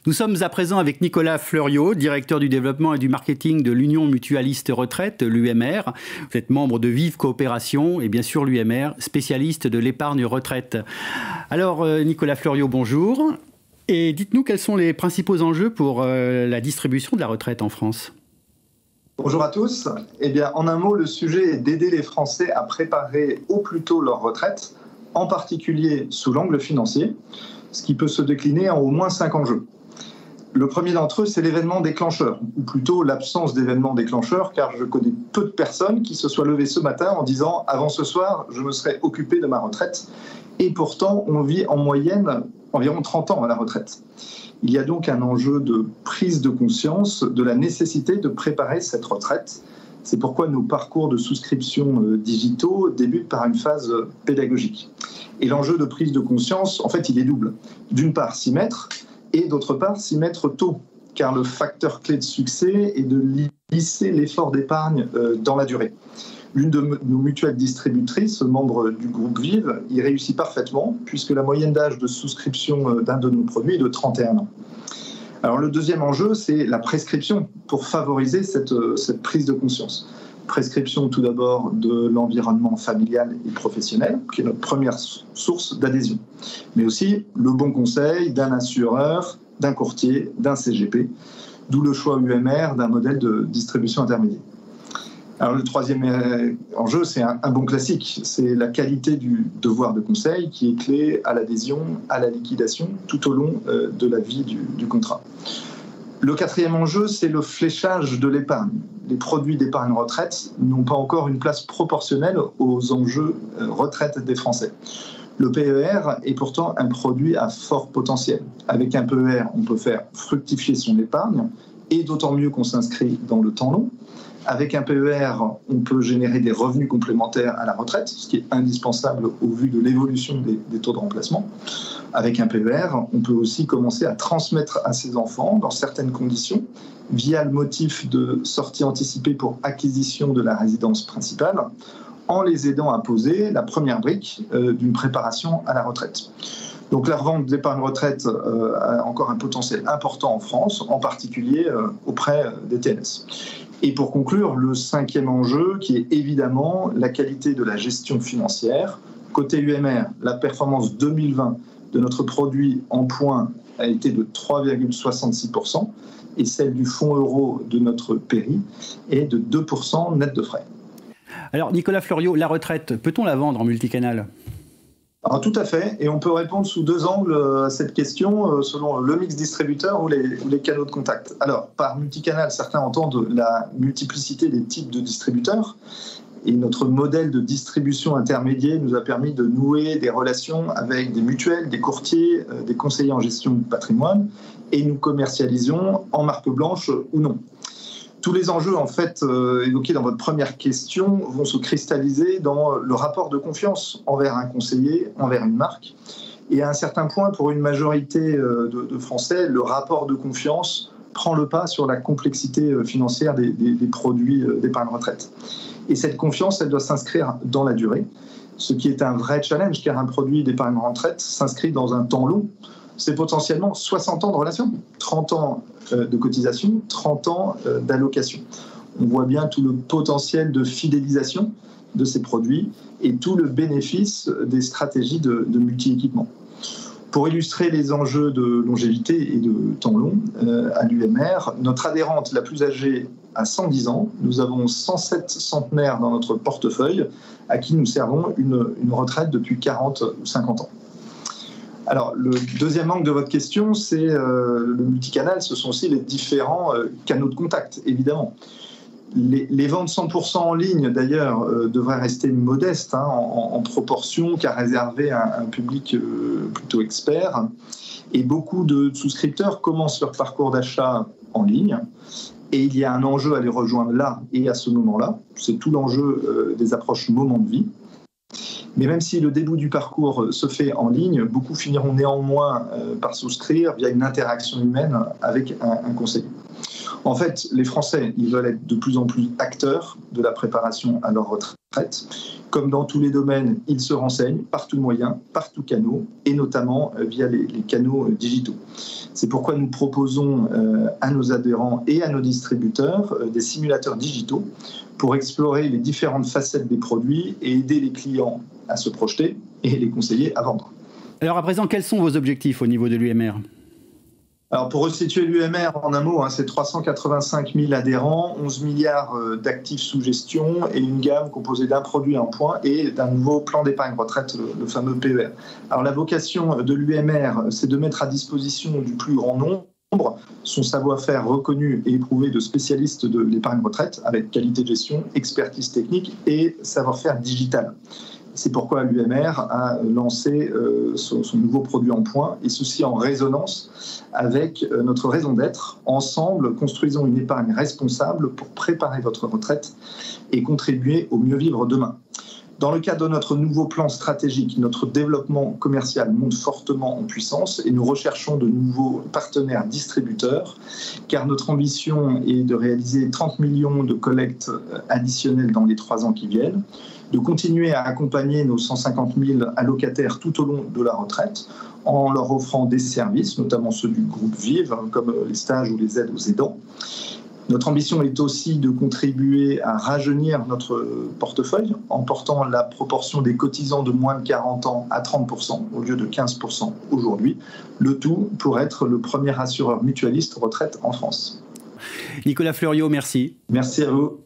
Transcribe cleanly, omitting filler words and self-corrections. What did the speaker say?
Nous sommes à présent avec Nicolas Fleuriot, directeur du développement et du marketing de l'Union Mutualiste Retraite, l'UMR. Vous êtes membre de Vive Coopération et bien sûr l'UMR, spécialiste de l'épargne retraite. Alors Nicolas Fleuriot, bonjour. Et dites-nous quels sont les principaux enjeux pour la distribution de la retraite en France ? Bonjour à tous. Eh bien, en un mot, le sujet est d'aider les Français à préparer au plus tôt leur retraite, en particulier sous l'angle financier, ce qui peut se décliner en au moins 5 enjeux. Le premier d'entre eux, c'est l'événement déclencheur, ou plutôt l'absence d'événement déclencheur, car je connais peu de personnes qui se soient levées ce matin en disant « avant ce soir, je me serai occupé de ma retraite ». Et pourtant, on vit en moyenne environ 30 ans à la retraite. Il y a donc un enjeu de prise de conscience de la nécessité de préparer cette retraite. C'est pourquoi nos parcours de souscription digitaux débutent par une phase pédagogique. Et l'enjeu de prise de conscience, en fait, il est double. D'une part, s'y mettre, et d'autre part, s'y mettre tôt, car le facteur clé de succès est de lisser l'effort d'épargne dans la durée. L'une de nos mutuelles distributrices, membre du groupe Vive, y réussit parfaitement, puisque la moyenne d'âge de souscription d'un de nos produits est de 31 ans. Alors le deuxième enjeu, c'est la prescription, pour favoriser cette prise de conscience. Prescription tout d'abord de l'environnement familial et professionnel, qui est notre première source d'adhésion, mais aussi le bon conseil d'un assureur, d'un courtier, d'un CGP, d'où le choix UMR d'un modèle de distribution intermédiaire. Alors le troisième enjeu, c'est un bon classique, c'est la qualité du devoir de conseil qui est clé à l'adhésion, à la liquidation, tout au long de la vie du contrat. Le quatrième enjeu, c'est le fléchage de l'épargne. Les produits d'épargne retraite n'ont pas encore une place proportionnelle aux enjeux retraite des Français. Le PER est pourtant un produit à fort potentiel. Avec un PER, on peut faire fructifier son épargne, et d'autant mieux qu'on s'inscrit dans le temps long. Avec un PER, on peut générer des revenus complémentaires à la retraite, ce qui est indispensable au vu de l'évolution des taux de remplacement. Avec un PER, on peut aussi commencer à transmettre à ses enfants, dans certaines conditions, via le motif de sortie anticipée pour acquisition de la résidence principale, en les aidant à poser la première brique d'une préparation à la retraite. Donc la revente d'épargne retraite a encore un potentiel important en France, en particulier auprès des TNS. Et pour conclure, le cinquième enjeu, qui est évidemment la qualité de la gestion financière. Côté UMR, la performance 2020 de notre produit en points a été de 3,66% et celle du fonds euro de notre PERI est de 2% net de frais. Alors Nicolas Fleuriot, la retraite, peut-on la vendre en multicanal ? Alors, tout à fait, et on peut répondre sous 2 angles à cette question selon le mix distributeur ou les canaux de contact. Alors, par multicanal, certains entendent la multiplicité des types de distributeurs, et notre modèle de distribution intermédiaire nous a permis de nouer des relations avec des mutuelles, des courtiers, des conseillers en gestion de patrimoine, et nous commercialisons en marque blanche ou non. Tous les enjeux en fait évoqués dans votre première question vont se cristalliser dans le rapport de confiance envers un conseiller, envers une marque. Et à un certain point, pour une majorité de Français, le rapport de confiance prend le pas sur la complexité financière des produits d'épargne retraite. Et cette confiance, elle doit s'inscrire dans la durée, ce qui est un vrai challenge, car un produit d'épargne retraite s'inscrit dans un temps long. C'est potentiellement 60 ans de relation, 30 ans de cotisation, 30 ans d'allocation. On voit bien tout le potentiel de fidélisation de ces produits et tout le bénéfice des stratégies de multi-équipement. Pour illustrer les enjeux de longévité et de temps long à l'UMR, notre adhérente la plus âgée a 110 ans. Nous avons 107 centenaires dans notre portefeuille à qui nous servons une retraite depuis 40 ou 50 ans. Alors, le deuxième angle de votre question, c'est le multicanal. Ce sont aussi les différents canaux de contact, évidemment. Les ventes 100% en ligne, d'ailleurs, devraient rester modestes en proportion, car réservées à un public plutôt expert. Et beaucoup de souscripteurs commencent leur parcours d'achat en ligne. Et il y a un enjeu à les rejoindre là et à ce moment-là. C'est tout l'enjeu des approches moment de vie. Mais même si le début du parcours se fait en ligne, beaucoup finiront néanmoins par souscrire via une interaction humaine avec un conseiller. En fait, les Français, ils veulent être de plus en plus acteurs de la préparation à leur retraite. Comme dans tous les domaines, ils se renseignent par tout moyen, par tout canal, et notamment via les canaux digitaux. C'est pourquoi nous proposons à nos adhérents et à nos distributeurs des simulateurs digitaux pour explorer les différentes facettes des produits et aider les clients à se projeter et les conseiller à vendre. Alors à présent, quels sont vos objectifs au niveau de l'UMR ? Alors pour resituer l'UMR en un mot, c'est 385 000 adhérents, 11 milliards d'actifs sous gestion et une gamme composée d'un produit en point et d'un nouveau plan d'épargne retraite, le fameux PER. Alors la vocation de l'UMR, c'est de mettre à disposition du plus grand nombre son savoir-faire reconnu et éprouvé de spécialistes de l'épargne retraite avec qualité de gestion, expertise technique et savoir-faire digital. C'est pourquoi l'UMR a lancé son nouveau produit en point, et ceci en résonance avec notre raison d'être. Ensemble, construisons une épargne responsable pour préparer votre retraite et contribuer au mieux vivre demain. Dans le cadre de notre nouveau plan stratégique, notre développement commercial monte fortement en puissance et nous recherchons de nouveaux partenaires distributeurs, car notre ambition est de réaliser 30 millions de collectes additionnelles dans les 3 ans qui viennent, de continuer à accompagner nos 150 000 allocataires tout au long de la retraite en leur offrant des services, notamment ceux du groupe Vive, comme les stages ou les aides aux aidants. Notre ambition est aussi de contribuer à rajeunir notre portefeuille en portant la proportion des cotisants de moins de 40 ans à 30% au lieu de 15% aujourd'hui. Le tout pour être le premier assureur mutualiste retraite en France. Nicolas Fleuriot, merci. Merci à vous.